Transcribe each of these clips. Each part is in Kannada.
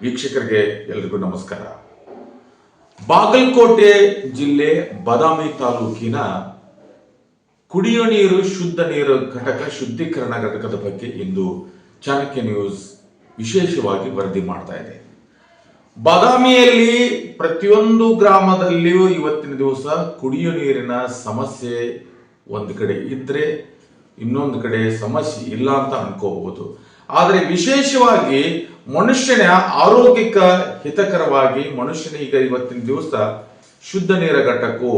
ವೀಕ್ಷಕರಿಗೆ ಎಲ್ರಿಗೂ ನಮಸ್ಕಾರ. ಬಾಗಲಕೋಟೆ ಜಿಲ್ಲೆ ಬಾದಾಮಿ ತಾಲೂಕಿನ ಕುಡಿಯುವ ನೀರು ಶುದ್ಧ ನೀರು ಘಟಕ ಶುದ್ಧೀಕರಣ ಘಟಕದ ಬಗ್ಗೆ ಇಂದು ಚಾಣಕ್ಯ ನ್ಯೂಸ್ ವಿಶೇಷವಾಗಿ ವರದಿ ಮಾಡ್ತಾ ಇದೆ. ಬಾದಾಮಿಯಲ್ಲಿ ಪ್ರತಿಯೊಂದು ಗ್ರಾಮದಲ್ಲಿಯೂ ಇವತ್ತಿನ ದಿವಸ ಕುಡಿಯುವ ನೀರಿನ ಸಮಸ್ಯೆ ಒಂದು ಕಡೆ ಇದ್ರೆ ಇನ್ನೊಂದು ಕಡೆ ಸಮಸ್ಯೆ ಇಲ್ಲ ಅಂತ ಅನ್ಕೋಬಹುದು. ಆದರೆ ವಿಶೇಷವಾಗಿ ಮನುಷ್ಯನ ಆರೋಗ್ಯಕ ಹಿತಕರವಾಗಿ ಮನುಷ್ಯನಿಗೆ ಇವತ್ತಿನ ದಿವಸ ಶುದ್ಧ ನೀರ ಘಟಕವು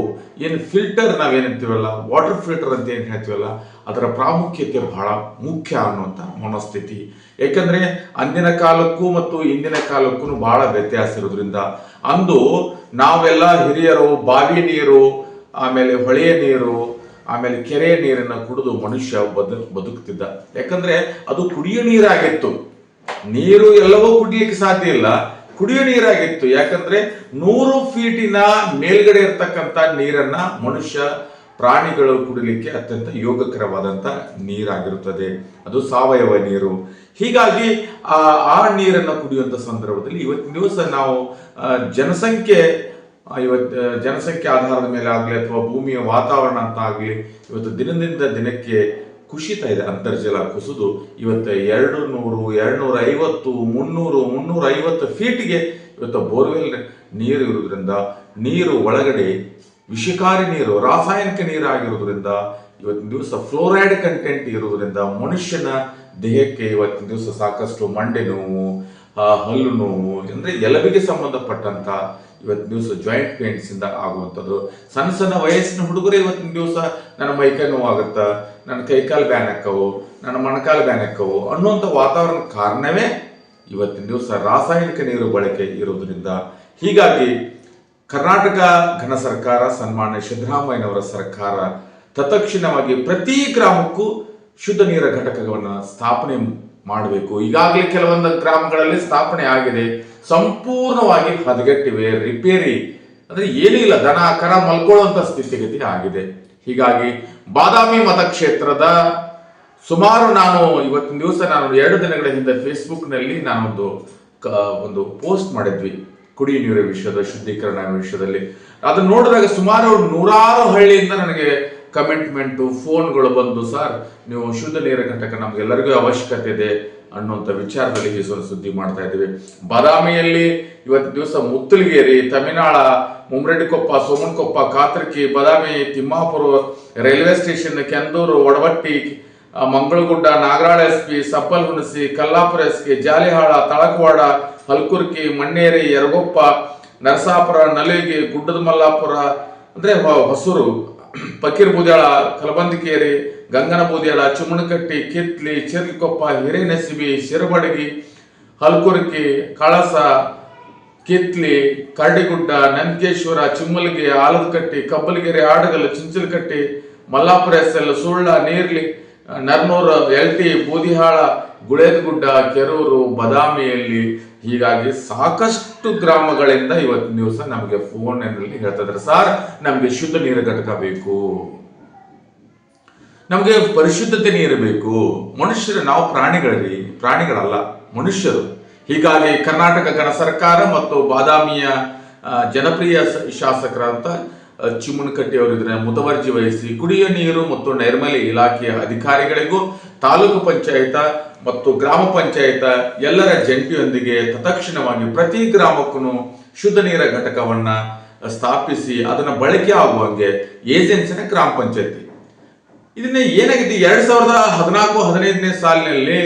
ಏನು ಫಿಲ್ಟರ್ ನಾವೇನಂತೀವಲ್ಲ, ವಾಟರ್ ಫಿಲ್ಟರ್ ಅಂತ ಏನು ಹೇಳ್ತೀವಲ್ಲ, ಅದರ ಪ್ರಾಮುಖ್ಯತೆ ಬಹಳ ಮುಖ್ಯ ಅನ್ನುವಂಥ ಮನಸ್ಥಿತಿ. ಯಾಕಂದ್ರೆ ಅಂದಿನ ಕಾಲಕ್ಕೂ ಮತ್ತು ಇಂದಿನ ಕಾಲಕ್ಕೂ ಬಹಳ ವ್ಯತ್ಯಾಸ ಇರೋದ್ರಿಂದ ಅಂದು ನಾವೆಲ್ಲ ಹಿರಿಯರು ಬಾವಿ ನೀರು, ಆಮೇಲೆ ಹೊಳೆಯ ನೀರು, ಆಮೇಲೆ ಕೆರೆಯ ನೀರನ್ನ ಕುಡಿದು ಮನುಷ್ಯ ಬದುಕ್ತಿದ್ದ. ಯಾಕಂದ್ರೆ ಅದು ಕುಡಿಯೋ ನೀರಾಗಿತ್ತು. ನೀರು ಎಲ್ಲವೂ ಕುಡಿಲಿಕ್ಕೆ ಸಾಧ್ಯ ಇಲ್ಲ, ಕುಡಿಯೋ ನೀರಾಗಿತ್ತು. ಯಾಕಂದ್ರೆ 100 ಫೀಟಿನ ಮೇಲ್ಗಡೆ ಇರ್ತಕ್ಕಂಥ ನೀರನ್ನ ಮನುಷ್ಯ ಪ್ರಾಣಿಗಳು ಕುಡಿಲಿಕ್ಕೆ ಅತ್ಯಂತ ಯೋಗಕರವಾದಂತ ನೀರಾಗಿರುತ್ತದೆ. ಅದು ಸಾವಯವ ನೀರು. ಹೀಗಾಗಿ ಆ ನೀರನ್ನು ಕುಡಿಯುವಂತ ಸಂದರ್ಭದಲ್ಲಿ ಇವತ್ತಿನ ದಿವಸ ನಾವು ಜನಸಂಖ್ಯೆ ಆಧಾರದ ಮೇಲೆ ಆಗಲಿ ಅಥವಾ ಭೂಮಿಯ ವಾತಾವರಣ ಅಂತ ಆಗಲಿ ಇವತ್ತು ದಿನದಿಂದ ದಿನಕ್ಕೆ ಕುಸಿತಾ ಇದೆ. ಅಂತರ್ಜಲ ಕುಸಿದು ಇವತ್ತು 200, 250, 300, 350 ಫೀಟ್ಗೆ ಇವತ್ತು ಬೋರ್ವೆಲ್ ನೀರು ಇರೋದ್ರಿಂದ ನೀರು ಒಳಗಡೆ ವಿಷಕಾರಿ ನೀರು, ರಾಸಾಯನಿಕ ನೀರು ಆಗಿರೋದ್ರಿಂದ ಇವತ್ತಿನ ದಿವಸ ಫ್ಲೋರೈಡ್ ಕಂಟೆಂಟ್ ಇರೋದ್ರಿಂದ ಮನುಷ್ಯನ ದೇಹಕ್ಕೆ ಇವತ್ತಿನ ದಿವಸ ಸಾಕಷ್ಟು ಮಂಡೆ ನೋವು, ಹಲ್ಲು ನೋವು, ಅಂದ್ರೆ ಎಲುಬಿಗೆ ಸಂಬಂಧಪಟ್ಟಂತ ಇವತ್ತಿನ ದಿವಸ ಜಾಯಿಂಟ್ ಪೇನ್ಸ್ ಇಂದ ಆಗುವಂಥದ್ದು. ಸಣ್ಣ ಸಣ್ಣ ವಯಸ್ಸಿನ ಹುಡುಗರು ಇವತ್ತಿನ ದಿವಸ ನನ್ನ ಮೈಕೈ ನೋವಾಗುತ್ತ, ನನ್ನ ಕೈಕಾಲು ಬ್ಯಾನ್ ಹಾಕವು, ನನ್ನ ಮೊಣಕಾಲು ಬ್ಯಾನ್ ಹಾಕವು ಅನ್ನುವಂಥ ವಾತಾವರಣ ಕಾರಣವೇ ಇವತ್ತಿನ ದಿವಸ ರಾಸಾಯನಿಕ ನೀರು ಬಳಕೆ ಇರೋದ್ರಿಂದ. ಹೀಗಾಗಿ ಕರ್ನಾಟಕ ಘನ ಸರ್ಕಾರ, ಸನ್ಮಾನ್ಯ ಸಿದ್ದರಾಮಯ್ಯನವರ ಸರ್ಕಾರ ತತ್ಕ್ಷಣವಾಗಿ ಪ್ರತಿ ಗ್ರಾಮಕ್ಕೂ ಶುದ್ಧ ನೀರ ಘಟಕವನ್ನು ಸ್ಥಾಪನೆ ಮಾಡಬೇಕು. ಈಗಾಗಲೇ ಕೆಲವೊಂದು ಗ್ರಾಮಗಳಲ್ಲಿ ಸ್ಥಾಪನೆ ಆಗಿದೆ, ಸಂಪೂರ್ಣವಾಗಿ ಹದಗೆಟ್ಟಿವೆ, ರಿಪೇರಿ ಅಂದ್ರೆ ಏನೂ ಇಲ್ಲ, ದನ ಕರ ಮಲ್ಕೊಳ್ಳುವಂತ ಸ್ಥಿತಿಗತಿ ಆಗಿದೆ. ಹೀಗಾಗಿ ಬಾದಾಮಿ ಮತಕ್ಷೇತ್ರದ ಸುಮಾರು ನಾನು ಇವತ್ತಿನ ದಿವಸ 2 ದಿನಗಳ ಹಿಂದೆ ಫೇಸ್ಬುಕ್ ನಲ್ಲಿ ಒಂದು ಪೋಸ್ಟ್ ಮಾಡಿದ್ವಿ ಕುಡಿಯುವ ನೀರಿನ ವಿಷಯದ ಶುದ್ಧೀಕರಣ ವಿಷಯದಲ್ಲಿ. ಅದನ್ನ ನೋಡಿದಾಗ ಸುಮಾರು 100 ಹಳ್ಳಿಯಿಂದ ನನಗೆ ಕಮೆಂಟ್ಮೆಂಟು, ಫೋನ್ಗಳು ಬಂದು, ಸರ್ ನೀವು ಶುದ್ಧ ನೀರ ಘಟಕ ನಮ್ಗೆಲ್ಲರಿಗೂ ಅವಶ್ಯಕತೆ ಇದೆ ಅನ್ನುವಂಥ ವಿಚಾರದಲ್ಲಿ ಈ ಸುದ್ದಿ ಮಾಡ್ತಾ ಇದ್ದೀವಿ. ಬಾದಾಮಿಯಲ್ಲಿ ಇವತ್ತು ದಿವಸ Muttalageri, Taminal, Mumreddikoppa, Somanakoppa, Katarki, Badami, Timmapura, railway station, Kenduru, Odavatti, Mangalagudda, Nagaral SP, Sabbal Hunasi, Kallapura SP, Jalihal, Talakawad, Halkurki, Manneri, Yaragoppa, Narasapura, Nalegi, Guddada Mallapura ಅಂದ್ರೆ ಹೊಸೂರು, ಪಕೀರ್ ಬೂದ್ಯಾಳ, ಕಲಬಂದಿಕೇರಿ, ಗಂಗನ ಬೂದ್ಯಾಳ, ಚುಮ್ಮನಕಟ್ಟಿ, ಕಿತ್ಲಿ, ಚಿರ್ಲಿಕೊಪ್ಪ, ಹಿರೇನೆಸಿಬಿ, ಶಿರಬಡಗಿ, ಹಲ್ಕುರ್ಕಿ, ಕಳಸ, ಕಿತ್ಲಿ, ಕರಡಿಗುಡ್ಡ, ನಂದಿಕೇಶ್ವರ, ಚಿಮ್ಮಲ್ಗಿ, ಆಲದಕಟ್ಟಿ, ಕಬ್ಬಲಗೆರೆ, ಆಡಗಲ್, ಚಿಂಚಲಕಟ್ಟಿ, ಮಲ್ಲಾಪುರ SL, ಸುಳ್ಳ, ನೀರ್ಲಿ, ನರ್ನೂರು, LT, ಬೂದಿಹಾಳ, ಗುಳೇದಗುಡ್ಡ, ಕೆರೂರು, ಬಾದಾಮಿಯಲ್ಲಿ. ಹೀಗಾಗಿ ಸಾಕಷ್ಟು ಗ್ರಾಮಗಳಿಂದ ಇವತ್ತಿನ ದಿವಸ ನಮಗೆ ಫೋನ್ನಲ್ಲಿ ಹೇಳ್ತಾ ಇದ್ದಾರೆ, ಸರ್ ನಮ್ಗೆ ಶುದ್ಧ ನೀರು ಘಟಕ ಬೇಕು, ನಮಗೆ ಪರಿಶುದ್ಧತೆ ನೀರು ಬೇಕು. ಮನುಷ್ಯರು ನಾವು ಪ್ರಾಣಿಗಳಲ್ಲ, ಮನುಷ್ಯರು. ಹೀಗಾಗಿ ಕರ್ನಾಟಕ ಘನ ಸರ್ಕಾರ ಮತ್ತು ಬಾದಾಮಿಯ ಜನಪ್ರಿಯ ಶಾಸಕರಂತ ಚಿಮ್ಮನಕಟ್ಟಿ ಅವರಿದ್ರೆ ಮುತುವರ್ಜಿ ವಹಿಸಿ ಕುಡಿಯುವ ನೀರು ಮತ್ತು ನೈರ್ಮಲ್ಯ ಇಲಾಖೆಯ ಅಧಿಕಾರಿಗಳಿಗೂ ತಾಲೂಕು ಪಂಚಾಯತ ಮತ್ತು ಗ್ರಾಮ ಪಂಚಾಯತ ಎಲ್ಲರ ಜಂಟಿಯೊಂದಿಗೆ ತತ್ಕ್ಷಣವಾಗಿ ಪ್ರತಿ ಗ್ರಾಮಕ್ಕೂ ಶುದ್ಧ ನೀರ ಘಟಕವನ್ನ ಸ್ಥಾಪಿಸಿ ಅದನ್ನ ಬಳಕೆ ಆಗುವಂಗೆ ಏಜೆನ್ಸಿನ ಗ್ರಾಮ ಪಂಚಾಯತಿ ಇದನ್ನ ಏನಾಗಿದೆ 2014-15ನೇ ಸಾಲಿನಲ್ಲಿ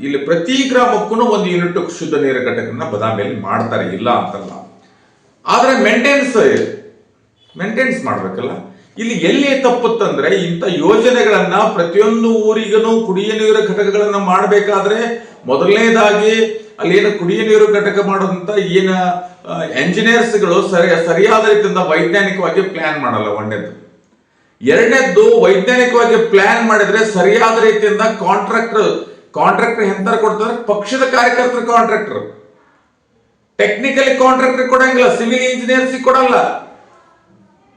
ಇಲ್ಲಿ ಪ್ರತಿ ಗ್ರಾಮಕ್ಕೂ ಒಂದು ಯೂನಿಟ್ ಶುದ್ಧ ನೀರ ಘಟಕನ ಬಾದಾಮಿಯಲ್ಲಿ ಮಾಡ್ತಾರೆ, ಇಲ್ಲ ಅಂತಲ್ಲ. ಆದ್ರೆ ಮೇಂಟೆನೆನ್ಸ್ ಮಾಡ್ಬೇಕಲ್ಲ. ಇಲ್ಲಿ ಎಲ್ಲಿ ತಪ್ಪುತ್ತಂದ್ರೆ ಇಂಥ ಯೋಜನೆಗಳನ್ನ ಪ್ರತಿಯೊಂದು ಊರಿಗೂ ಕುಡಿಯ ನೀರು ಘಟಕಗಳನ್ನ ಮಾಡಬೇಕಾದ್ರೆ ಮೊದಲನೇದಾಗಿ ಅಲ್ಲಿ ಏನು ಕುಡಿಯ ನೀರು ಘಟಕ ಮಾಡೋದಂತ ಏನ ಎಂಜಿನಿಯರ್ಸ್ಗಳು ಸರಿಯಾದ ರೀತಿಯಿಂದ ವೈಜ್ಞಾನಿಕವಾಗಿ ಪ್ಲಾನ್ ಮಾಡಲ್ಲ. ಒಂದನೇದು. ಎರಡನೇದ್ದು, ವೈಜ್ಞಾನಿಕವಾಗಿ ಪ್ಲಾನ್ ಮಾಡಿದ್ರೆ ಸರಿಯಾದ ರೀತಿಯಿಂದ ಕಾಂಟ್ರಾಕ್ಟರ್ ಎಂತ ಕೊಡ್ತಾರೆ, ಪಕ್ಷದ ಕಾರ್ಯಕರ್ತರ ಕಾಂಟ್ರಾಕ್ಟರ್, ಟೆಕ್ನಿಕಲಿ ಕಾಂಟ್ರಾಕ್ಟರ್ ಕೊಡಂಗಿಲ್ಲ, ಸಿವಿಲ್ ಇಂಜಿನಿಯರ್ಸ್ ಕೊಡಲ್ಲ,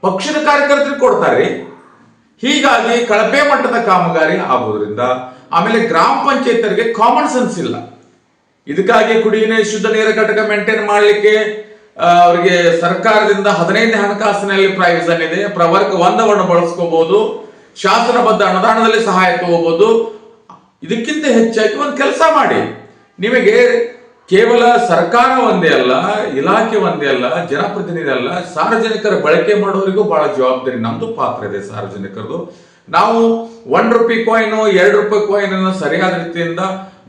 ಪಕ್ಷದ ಕಾರ್ಯಕರ್ತರಿಗೆ ಕೊಡ್ತಾರೆ. ಹೀಗಾಗಿ ಕಳಪೆ ಮಟ್ಟದ ಕಾಮಗಾರಿ ಆಗೋದ್ರಿಂದ ಆಮೇಲೆ ಗ್ರಾಮ ಪಂಚಾಯತರಿಗೆ ಕಾಮನ್ ಸೆನ್ಸ್ ಇಲ್ಲ. ಇದಕ್ಕಾಗಿ ಕುಡಿಯುವ ಶುದ್ಧ ನೀರ ಘಟಕ ಮೇಂಟೈನ್ ಮಾಡಲಿಕ್ಕೆ ಅವರಿಗೆ ಸರ್ಕಾರದಿಂದ 15ನೇ ಹಣಕಾಸಿನಲ್ಲಿ ಪ್ರಾವಿಷನ್ ಇದೆ. ಪ್ರವರ್ಗ 1 ಬಳಸ್ಕೋಬಹುದು, ಶಾಸನಬದ್ಧ ಅನುದಾನದಲ್ಲಿ ಸಹಾಯ ತಗೋಬಹುದು. ಇದಕ್ಕಿಂತ ಹೆಚ್ಚಾಗಿ ಒಂದು ಕೆಲಸ ಮಾಡಿ, ನಿಮಗೆ ಕೇವಲ ಸರ್ಕಾರ ಒಂದೇ ಅಲ್ಲ, ಇಲಾಖೆ ಒಂದೇ ಅಲ್ಲ, ಜನಪ್ರತಿನಿಧಿ ಅಲ್ಲ, ಸಾರ್ವಜನಿಕರ ಬಳಕೆ ಮಾಡೋರಿಗೂ ಬಹಳ ಜವಾಬ್ದಾರಿ, ನಮ್ದು ಪಾತ್ರ ಇದೆ ಸಾರ್ವಜನಿಕರದು. ನಾವು ₹1 ಕಾಯಿನ್, ₹2 ಕಾಯಿನ್ ಅನ್ನು ಸರಿಯಾದ ರೀತಿಯಿಂದ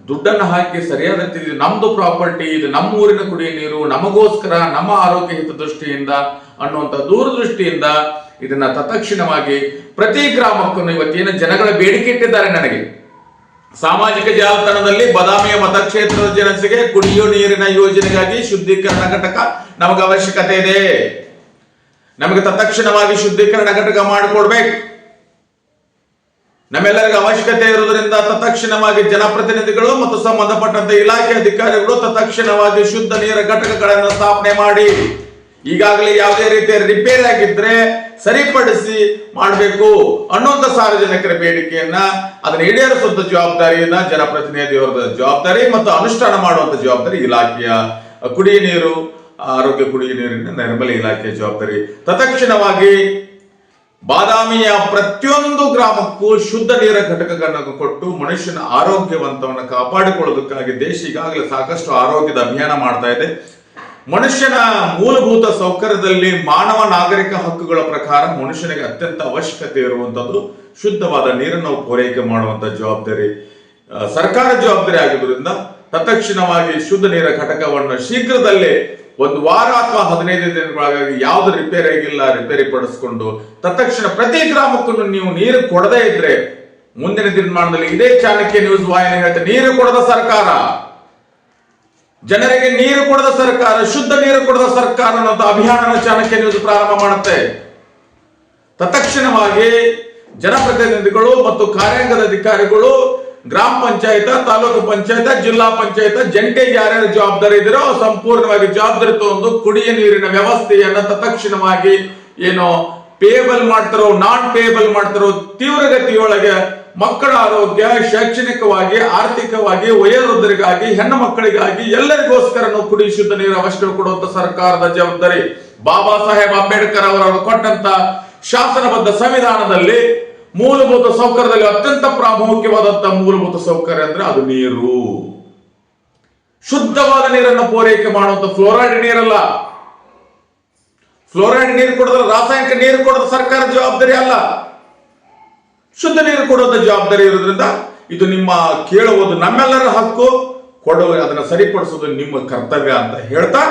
ದುಡ್ಡನ್ನು ಹಾಕಿ ಸರಿಯಾದ ರೀತಿ ನಮ್ದು ಪ್ರಾಪರ್ಟಿ, ಇದು ನಮ್ಮ ಊರಿನ ಕುಡಿಯ ನೀರು, ನಮಗೋಸ್ಕರ, ನಮ್ಮ ಆರೋಗ್ಯ ಹಿತದೃಷ್ಟಿಯಿಂದ ಅನ್ನುವಂಥ ದೂರದೃಷ್ಟಿಯಿಂದ ಇದನ್ನ ತತ್ಕ್ಷಣವಾಗಿ ಪ್ರತಿ ಗ್ರಾಮಕ್ಕೂ ಇವತ್ತೇನು ಜನಗಳ ಬೇಡಿಕೆ ಇಟ್ಟಿದ್ದಾರೆ ನನಗೆ ಸಾಮಾಜಿಕ ಜಾಲತಾಣದಲ್ಲಿ, ಬಾದಾಮಿಯ ಮತಕ್ಷೇತ್ರದ ಜನತೆಗೆ ಕುಡಿಯುವ ನೀರಿನ ಯೋಜನೆಗಾಗಿ ಶುದ್ಧೀಕರಣ ಘಟಕ ನಮಗೆ ಅವಶ್ಯಕತೆ ಇದೆ, ನಮಗೆ ತತ್ಕ್ಷಣವಾಗಿ ಶುದ್ಧೀಕರಣ ಘಟಕ ಮಾಡಿಕೊಡ್ಬೇಕು, ನಮ್ಮೆಲ್ಲರಿಗೂ ಅವಶ್ಯಕತೆ ಇರುವುದರಿಂದ ತತ್ಕ್ಷಣವಾಗಿ ಜನಪ್ರತಿನಿಧಿಗಳು ಮತ್ತು ಸಂಬಂಧಪಟ್ಟಂತ ಇಲಾಖೆ ಅಧಿಕಾರಿಗಳು ತತ್ಕ್ಷಣವಾಗಿ ಶುದ್ಧ ನೀರ ಘಟಕಗಳನ್ನು ಸ್ಥಾಪನೆ ಮಾಡಿ, ಈಗಾಗಲೇ ಯಾವುದೇ ರೀತಿಯ ರಿಪೇರಿ ಆಗಿದ್ರೆ ಸರಿಪಡಿಸಿ ಮಾಡಬೇಕು ಅನ್ನುವಂಥ ಸಾರ್ವಜನಿಕರ ಬೇಡಿಕೆಯನ್ನ ಅದನ್ನ ಈಡೇರಿಸುವಂತ ಜವಾಬ್ದಾರಿಯನ್ನ ಜನಪ್ರತಿನಿಧಿಯವರ ಜವಾಬ್ದಾರಿ ಮತ್ತು ಅನುಷ್ಠಾನ ಮಾಡುವಂತ ಜವಾಬ್ದಾರಿ ಇಲಾಖೆಯ ಕುಡಿಯ ನೀರು, ಆರೋಗ್ಯ ಕುಡಿಯ ನೀರಿನ ನೈರ್ಮಲ್ಯ ಇಲಾಖೆಯ ಜವಾಬ್ದಾರಿ. ತತ್ಕ್ಷಣವಾಗಿ ಬಾದಾಮಿಯ ಪ್ರತಿಯೊಂದು ಗ್ರಾಮಕ್ಕೂ ಶುದ್ಧ ನೀರ ಘಟಕಗಳನ್ನು ಕೊಟ್ಟು ಮನುಷ್ಯನ ಆರೋಗ್ಯವಂತವನ್ನು ಕಾಪಾಡಿಕೊಳ್ಳೋದಕ್ಕಾಗಿ ದೇಶ ಈಗಾಗಲೇ ಸಾಕಷ್ಟು ಆರೋಗ್ಯದ ಅಭಿಯಾನ ಮಾಡ್ತಾ ಇದೆ. ಮನುಷ್ಯನ ಮೂಲಭೂತ ಸೌಕರ್ಯದಲ್ಲಿ ಮಾನವ ನಾಗರಿಕ ಹಕ್ಕುಗಳ ಪ್ರಕಾರ ಮನುಷ್ಯನಿಗೆ ಅತ್ಯಂತ ಅವಶ್ಯಕತೆ ಇರುವಂತದ್ದು ಶುದ್ಧವಾದ ನೀರನ್ನು ಪೂರೈಕೆ ಮಾಡುವಂತ ಜವಾಬ್ದಾರಿ ಸರ್ಕಾರ ಜವಾಬ್ದಾರಿ ಆಗಿರುವುದರಿಂದ ತತ್ಕ್ಷಣವಾಗಿ ಶುದ್ಧ ನೀರ ಘಟಕವನ್ನು ಶೀಘ್ರದಲ್ಲೇ 1 ವಾರ ಅಥವಾ 15 ದಿನಗಳಾಗಿ ಯಾವ್ದು ರಿಪೇರಿ ಆಗಿಲ್ಲ ರಿಪೇರಿ ಪಡಿಸ್ಕೊಂಡು ತತ್ಕ್ಷಣ ಪ್ರತಿ ಗ್ರಾಮಕ್ಕೂ ನೀವು ನೀರು ಕೊಡದೇ ಇದ್ರೆ ಮುಂದಿನ ದಿನಮಾನದಲ್ಲಿ ಇದೇ ಚಾಣಕ್ಯ ನ್ಯೂಸ್ ವಾಹಿನಿ ಹೇಳ್ತಾರೆ, ನೀರು ಕೊಡದ ಸರ್ಕಾರ, ಜನರಿಗೆ ನೀರು ಕೊಡದ ಸರ್ಕಾರ, ಶುದ್ಧ ನೀರು ಕೊಡದ ಸರ್ಕಾರ ಅನ್ನೋ ಅಭಿಯಾನ ಚಾಣಕ್ಯ ನ್ಯೂಸ್ ಪ್ರಾರಂಭ ಮಾಡುತ್ತೆ. ತತ್ಕ್ಷಣವಾಗಿ ಜನಪ್ರತಿನಿಧಿಗಳು ಮತ್ತು ಕಾರ್ಯಾಂಗದ ಅಧಿಕಾರಿಗಳು ಗ್ರಾಮ ಪಂಚಾಯತ್, ತಾಲೂಕು ಪಂಚಾಯತ್, ಜಿಲ್ಲಾ ಪಂಚಾಯತ್ ಜಂಟಿಗೆ ಯಾರ್ಯಾರು ಜವಾಬ್ದಾರಿ ಇದ್ದೀರೋ ಸಂಪೂರ್ಣವಾಗಿ ಜವಾಬ್ದಾರಿ ತಗೊಂಡು ಕುಡಿಯ ನೀರಿನ ವ್ಯವಸ್ಥೆಯನ್ನ ತತ್ಕ್ಷಣವಾಗಿ ಏನೋ ಪೇಬಲ್ ಮಾಡ್ತಾರೋ ನಾನ್ ಪೇಬಲ್ ಮಾಡ್ತಾರೋ ತೀವ್ರಗತಿಯೊಳಗೆ ಮಕ್ಕಳ ಆರೋಗ್ಯ, ಶೈಕ್ಷಣಿಕವಾಗಿ, ಆರ್ಥಿಕವಾಗಿ, ವಯೋವೃದ್ಧರಿಗಾಗಿ, ಹೆಣ್ಣು ಮಕ್ಕಳಿಗಾಗಿ ಎಲ್ಲರಿಗೋಸ್ಕರ ಕುಡಿ ಶುದ್ಧ ನೀರು ಅವಶ್ಯಕ ಕೊಡುವಂತ ಸರ್ಕಾರದ ಜವಾಬ್ದಾರಿ. ಬಾಬಾ ಸಾಹೇಬ್ ಅಂಬೇಡ್ಕರ್ ಅವರು ಕೊಟ್ಟಂತ ಶಾಸನಬದ್ಧ ಸಂವಿಧಾನದಲ್ಲಿ ಮೂಲಭೂತ ಸೌಕರ್ಯದಲ್ಲಿ ಅತ್ಯಂತ ಪ್ರಾಮುಖ್ಯವಾದಂತಹ ಮೂಲಭೂತ ಸೌಕರ್ಯ ಅಂದ್ರೆ ಅದು ನೀರು. ಶುದ್ಧವಾದ ನೀರನ್ನು ಪೂರೈಕೆ ಮಾಡುವಂತ ಫ್ಲೋರೈಡ್ ನೀರಲ್ಲ. ಫ್ಲೋರೈಡ್ ನೀರು ಕೊಡೋದ್ರ ರಾಸಾಯನಿಕ ನೀರು ಕೊಡೋದು ಸರ್ಕಾರ ಜವಾಬ್ದಾರಿ ಅಲ್ಲ, ಶುದ್ಧ ನೀರು ಕೊಡುವಂತ ಜವಾಬ್ದಾರಿ ಇರೋದ್ರಿಂದ ಇದು ನಿಮ್ಮ ಕೇಳುವುದು ನಮ್ಮೆಲ್ಲರ ಹಕ್ಕು, ಕೊಡುವ ಅದನ್ನ ಸರಿಪಡಿಸುವುದು ನಿಮ್ಮ ಕರ್ತವ್ಯ ಅಂತ ಹೇಳ್ತಾ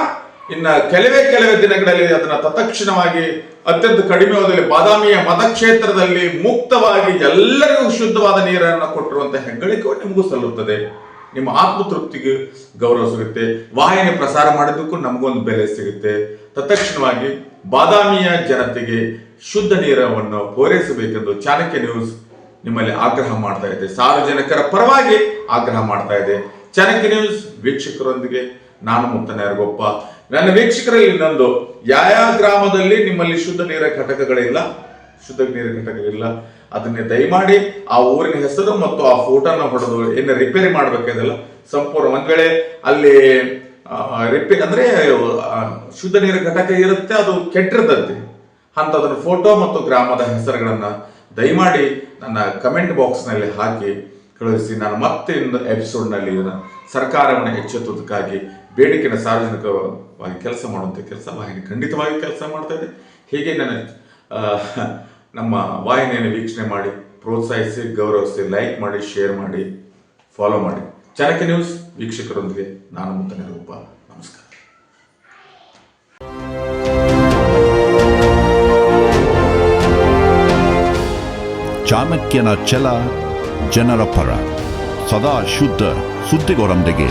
ಇನ್ನ ಕೆಲವೇ ದಿನಗಳಲ್ಲಿ ಅದನ್ನ ತತ್ಕ್ಷಣವಾಗಿ ಅತ್ಯಂತ ಕಡಿಮೆ ಅವಧಿಯಲ್ಲಿ ಬಾದಾಮಿಯ ಮತಕ್ಷೇತ್ರದಲ್ಲಿ ಮುಕ್ತವಾಗಿ ಎಲ್ಲರಿಗೂ ಶುದ್ಧವಾದ ನೀರನ್ನು ಕೊಟ್ಟಿರುವಂತಹ ಹೆಗ್ಗಳಿಕೆ ನಿಮಗೂ ಸಲ್ಲುತ್ತದೆ. ನಿಮ್ಮ ಆತ್ಮತೃಪ್ತಿಗೆ ಗೌರವ ಸಿಗುತ್ತೆ, ವಾಹಿನಿ ಪ್ರಸಾರ ಮಾಡಿದ್ದಕ್ಕೂ ನಮಗೊಂದು ಬೆಲೆ ಸಿಗುತ್ತೆ. ತತ್ಕ್ಷಣವಾಗಿ ಬಾದಾಮಿಯ ಜನತೆಗೆ ಶುದ್ಧ ನೀರನ್ನು ಪೂರೈಸಬೇಕೆಂದು ಚಾಣಕ್ಯ ನ್ಯೂಸ್ ನಿಮ್ಮಲ್ಲಿ ಆಗ್ರಹ ಮಾಡ್ತಾ ಇದೆ, ಸಾರ್ವಜನಿಕರ ಪರವಾಗಿ ಆಗ್ರಹ ಮಾಡ್ತಾ ಇದೆ. ಚಾಣಕ್ಯ ನ್ಯೂಸ್ ವೀಕ್ಷಕರೊಂದಿಗೆ ನಾನು ಮುಕ್ತ ನೇರಗೊಪ್ಪ. ನನ್ನ ವೀಕ್ಷಕರಲ್ಲಿ ಇನ್ನೊಂದು, ಯಾವ ಗ್ರಾಮದಲ್ಲಿ ನಿಮ್ಮಲ್ಲಿ ಶುದ್ಧ ನೀರ ಘಟಕಗಳಿಲ್ಲ, ಅದನ್ನೇ ದಯಮಾಡಿ ಆ ಊರಿನ ಹೆಸರು ಮತ್ತು ಆ ಫೋಟೋನ ಹೊಡೆದು ಏನು ರಿಪೇರಿ ಮಾಡ್ಬೇಕಾದಲ್ಲ ಸಂಪೂರ್ಣ, ಒಂದ್ ವೇಳೆ ಅಲ್ಲಿ ರಿಪೇರಿ ಅಂದ್ರೆ ಶುದ್ಧ ನೀರ ಘಟಕ ಇರುತ್ತೆ ಅದು ಕೆಟ್ಟಿರ್ತದೆ ಅಂತದನ್ನ ಫೋಟೋ ಮತ್ತು ಗ್ರಾಮದ ಹೆಸರುಗಳನ್ನ ದಯಮಾಡಿ ನನ್ನ ಕಮೆಂಟ್ ಬಾಕ್ಸ್ ನಲ್ಲಿ ಹಾಕಿ ಕಳುಹಿಸಿ. ನಾನು ಮತ್ತೆ ಇನ್ನು ಎಪಿಸೋಡ್ ನಲ್ಲಿ ಸರ್ಕಾರವನ್ನು ಎಚ್ಚೆತ್ತುವುದಕ್ಕಾಗಿ ಬೇಡಿಕೆನ ಸಾರ್ವಜನಿಕವಾಗಿ ಕೆಲಸ ಮಾಡುವಂಥ ಕೆಲಸ ವಾಹಿನಿ ಖಂಡಿತವಾಗಿ ಕೆಲಸ ಮಾಡ್ತಾ ಇದೆ. ಹೀಗೆ ನನ್ನ ನಮ್ಮ ವಾಹಿನಿಯನ್ನು ವೀಕ್ಷಣೆ ಮಾಡಿ, ಪ್ರೋತ್ಸಾಹಿಸಿ, ಗೌರವಿಸಿ, ಲೈಕ್ ಮಾಡಿ, ಶೇರ್ ಮಾಡಿ, ಫಾಲೋ ಮಾಡಿ. ಚಾಣಕ್ಯ ನ್ಯೂಸ್ ವೀಕ್ಷಕರೊಂದಿಗೆ ನಾನು ಮುಕ್ತ ನೇರಗೊಪ್ಪ. ನಮಸ್ಕಾರ. ಚಾಣಕ್ಯನ ಛಲ ಜನರ ಪರ, ಸದಾ ಶುದ್ಧ ಸುದ್ದಿಗಳೊಂದಿಗೆ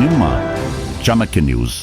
ನಿಮ್ಮ ಚಾಣಕ್ಯ ನ್ಯೂಸ್.